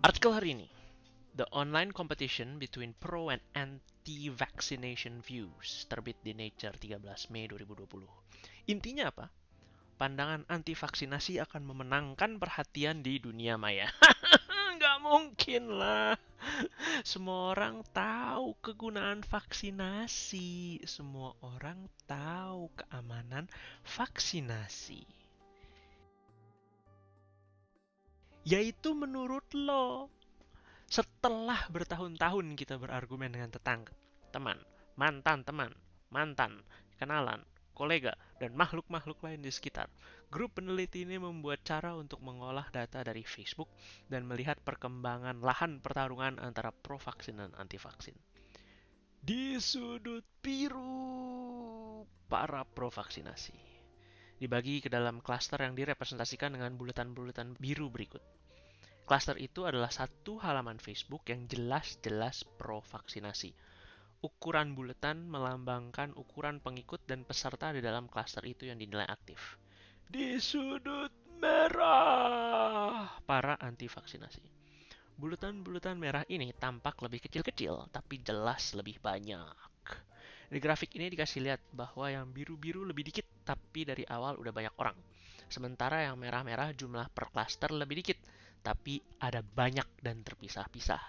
Artikel hari ini, The Online Competition Between Pro and Anti-Vaccination Views, terbit di Nature 13 Mei 2020. Intinya apa? Pandangan anti-vaksinasi akan memenangkan perhatian di dunia maya. Nggak mungkin lah. Semua orang tahu kegunaan vaksinasi. Semua orang tahu keamanan vaksinasi. Yaitu menurut lo. Setelah bertahun-tahun kita berargumen dengan tetangga, teman, mantan, kenalan, kolega, dan makhluk-makhluk lain di sekitar, grup peneliti ini membuat cara untuk mengolah data dari Facebook dan melihat perkembangan lahan pertarungan antara pro-vaksin dan anti-vaksin. Di sudut biru, para pro-vaksinasi dibagi ke dalam klaster yang direpresentasikan dengan bulatan-bulatan biru berikut. Klaster itu adalah satu halaman Facebook yang jelas-jelas pro-vaksinasi. Ukuran buletan melambangkan ukuran pengikut dan peserta di dalam klaster itu yang dinilai aktif. Di sudut merah, para anti-vaksinasi. Bulatan-bulatan merah ini tampak lebih kecil-kecil, tapi jelas lebih banyak. Di grafik ini dikasih lihat bahwa yang biru-biru lebih dikit, tapi dari awal udah banyak orang. Sementara yang merah-merah jumlah per klaster lebih dikit, tapi ada banyak dan terpisah-pisah.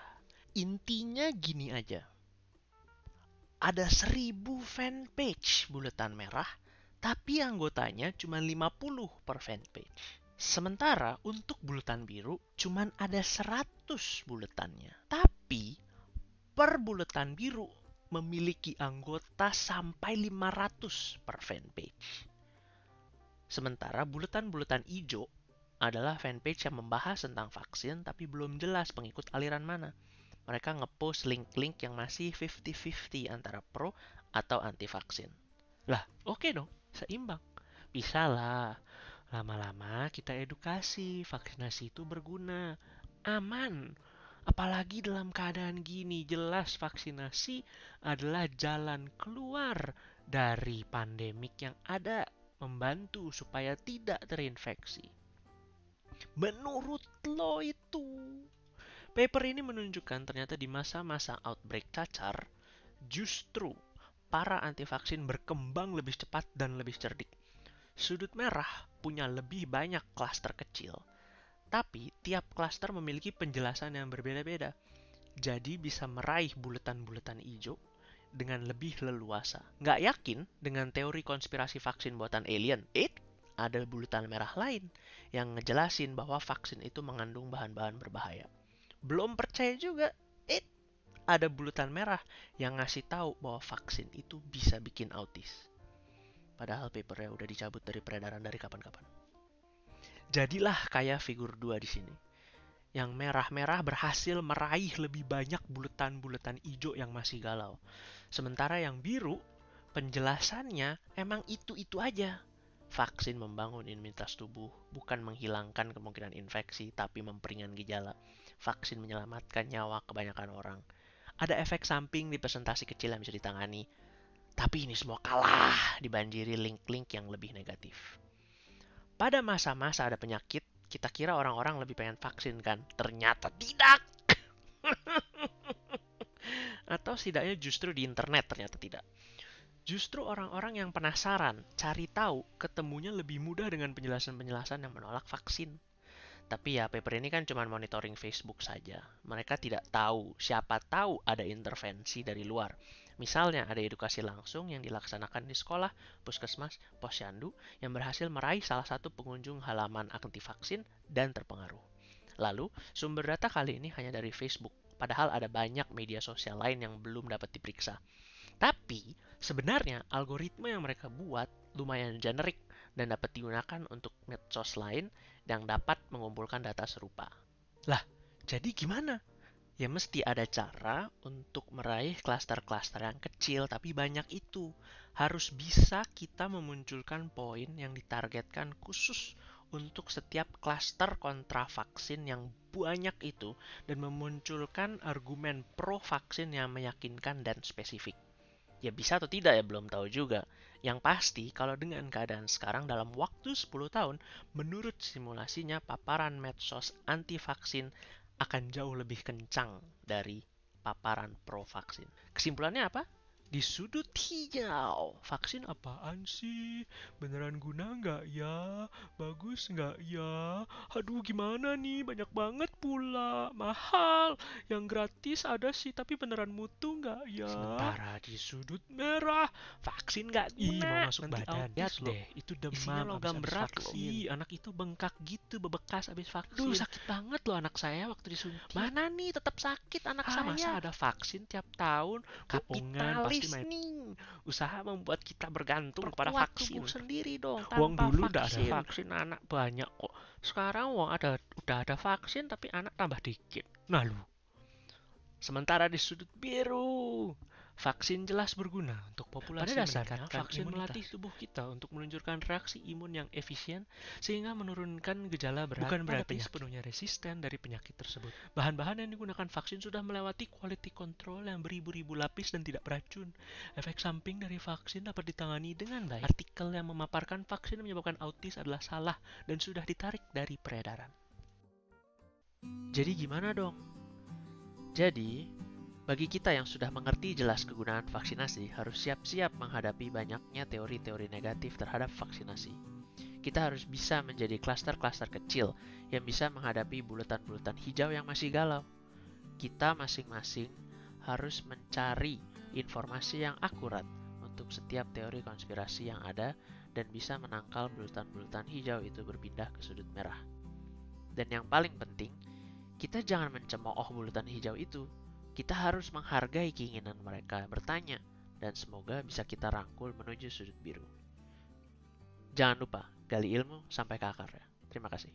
Intinya gini aja. Ada 1000 fanpage buletan merah, tapi anggotanya cuma 50 per fanpage. Sementara untuk buletan biru cuma ada 100 buletannya. Tapi per buletan biru memiliki anggota sampai 500 per fanpage. Sementara buletan-buletan hijau adalah fanpage yang membahas tentang vaksin tapi belum jelas pengikut aliran mana. Mereka ngepost link-link yang masih 50-50 antara pro atau anti vaksin. Lah, oke dong, seimbang. Bisa lah, lama-lama kita edukasi, vaksinasi itu berguna, aman. Apalagi dalam keadaan gini, jelas vaksinasi adalah jalan keluar dari pandemik yang ada, membantu supaya tidak terinfeksi. Menurut lo itu, paper ini menunjukkan ternyata di masa-masa outbreak cacar, justru para anti-vaksin berkembang lebih cepat dan lebih cerdik. Sudut merah punya lebih banyak klaster kecil, tapi tiap klaster memiliki penjelasan yang berbeda-beda. Jadi bisa meraih buletan-buletan hijau dengan lebih leluasa. Nggak yakin dengan teori konspirasi vaksin buatan alien? Ada bulatan merah lain yang ngejelasin bahwa vaksin itu mengandung bahan-bahan berbahaya. Belum percaya juga? Ada bulatan merah yang ngasih tahu bahwa vaksin itu bisa bikin autis. Padahal papernya udah dicabut dari peredaran dari kapan-kapan. Jadilah kayak figur 2 di sini. Yang merah-merah berhasil meraih lebih banyak bulatan-bulatan hijau yang masih galau. Sementara yang biru, penjelasannya emang itu-itu aja. Vaksin membangun imunitas tubuh, bukan menghilangkan kemungkinan infeksi, tapi memperingan gejala. Vaksin menyelamatkan nyawa kebanyakan orang. Ada efek samping di presentasi kecil yang bisa ditangani, tapi ini semua kalah dibanjiri link-link yang lebih negatif. Pada masa-masa ada penyakit, kita kira orang-orang lebih pengen vaksin kan? Ternyata tidak. Atau setidaknya justru di internet ternyata tidak. Justru orang-orang yang penasaran, cari tahu, ketemunya lebih mudah dengan penjelasan-penjelasan yang menolak vaksin. Tapi ya, paper ini kan cuma monitoring Facebook saja. Mereka tidak tahu, siapa tahu ada intervensi dari luar. Misalnya, ada edukasi langsung yang dilaksanakan di sekolah, puskesmas, posyandu, yang berhasil meraih salah satu pengunjung halaman anti vaksin dan terpengaruh. Lalu, sumber data kali ini hanya dari Facebook, padahal ada banyak media sosial lain yang belum dapat diperiksa. Tapi, sebenarnya algoritma yang mereka buat lumayan generik dan dapat digunakan untuk medsos lain yang dapat mengumpulkan data serupa. Lah, jadi gimana? Ya mesti ada cara untuk meraih klaster-klaster yang kecil tapi banyak itu. Harus bisa kita memunculkan poin yang ditargetkan khusus untuk setiap klaster kontra vaksin yang banyak itu dan memunculkan argumen pro vaksin yang meyakinkan dan spesifik. Ya bisa atau tidak ya belum tahu juga. Yang pasti kalau dengan keadaan sekarang dalam waktu 10 tahun, menurut simulasinya paparan medsos anti vaksin akan jauh lebih kencang dari paparan pro-vaksin. Kesimpulannya apa? Di sudut hijau, vaksin apaan sih? Beneran guna nggak ya? Bagus nggak ya? Aduh gimana nih? Banyak banget pula. Mahal. Yang gratis ada sih, tapi beneran mutu nggak ya? Sementara di sudut merah, vaksin nggak guna. Ih, mau masuk nanti badan. Lihat deh, itu demam. Isinya logam berat loh. Anak itu bengkak gitu, bebekas abis vaksin. Duh, sakit banget loh anak saya waktu disuntik. Mana nih, tetap sakit anak saya. Masa ada vaksin tiap tahun? Kapitalis nih. Usaha membuat kita bergantung kepada vaksin. Tubuh sendiri dong. Wong dulu udah ada vaksin anak banyak kok. Sekarang udah ada vaksin tapi anak tambah dikit. Nah lu. Sementara di sudut biru, vaksin jelas berguna untuk populasi. Pada dasarnya, vaksin melatih tubuh kita untuk menunjukkan reaksi imun yang efisien sehingga menurunkan gejala berat. Bukan berarti sepenuhnya resisten dari penyakit tersebut. Bahan-bahan yang digunakan vaksin sudah melewati quality control yang beribu-ribu lapis dan tidak beracun. Efek samping dari vaksin dapat ditangani dengan baik. Artikel yang memaparkan vaksin menyebabkan autis adalah salah dan sudah ditarik dari peredaran. Jadi gimana dong? Jadi, bagi kita yang sudah mengerti jelas kegunaan vaksinasi, harus siap-siap menghadapi banyaknya teori-teori negatif terhadap vaksinasi. Kita harus bisa menjadi klaster-klaster kecil yang bisa menghadapi bulatan-bulatan hijau yang masih galau. Kita masing-masing harus mencari informasi yang akurat untuk setiap teori konspirasi yang ada dan bisa menangkal bulatan-bulatan hijau itu berpindah ke sudut merah. Dan yang paling penting, kita jangan mencemooh bulatan hijau itu. Kita harus menghargai keinginan mereka bertanya, dan semoga bisa kita rangkul menuju sudut biru. Jangan lupa, gali ilmu sampai ke akarnya. Terima kasih.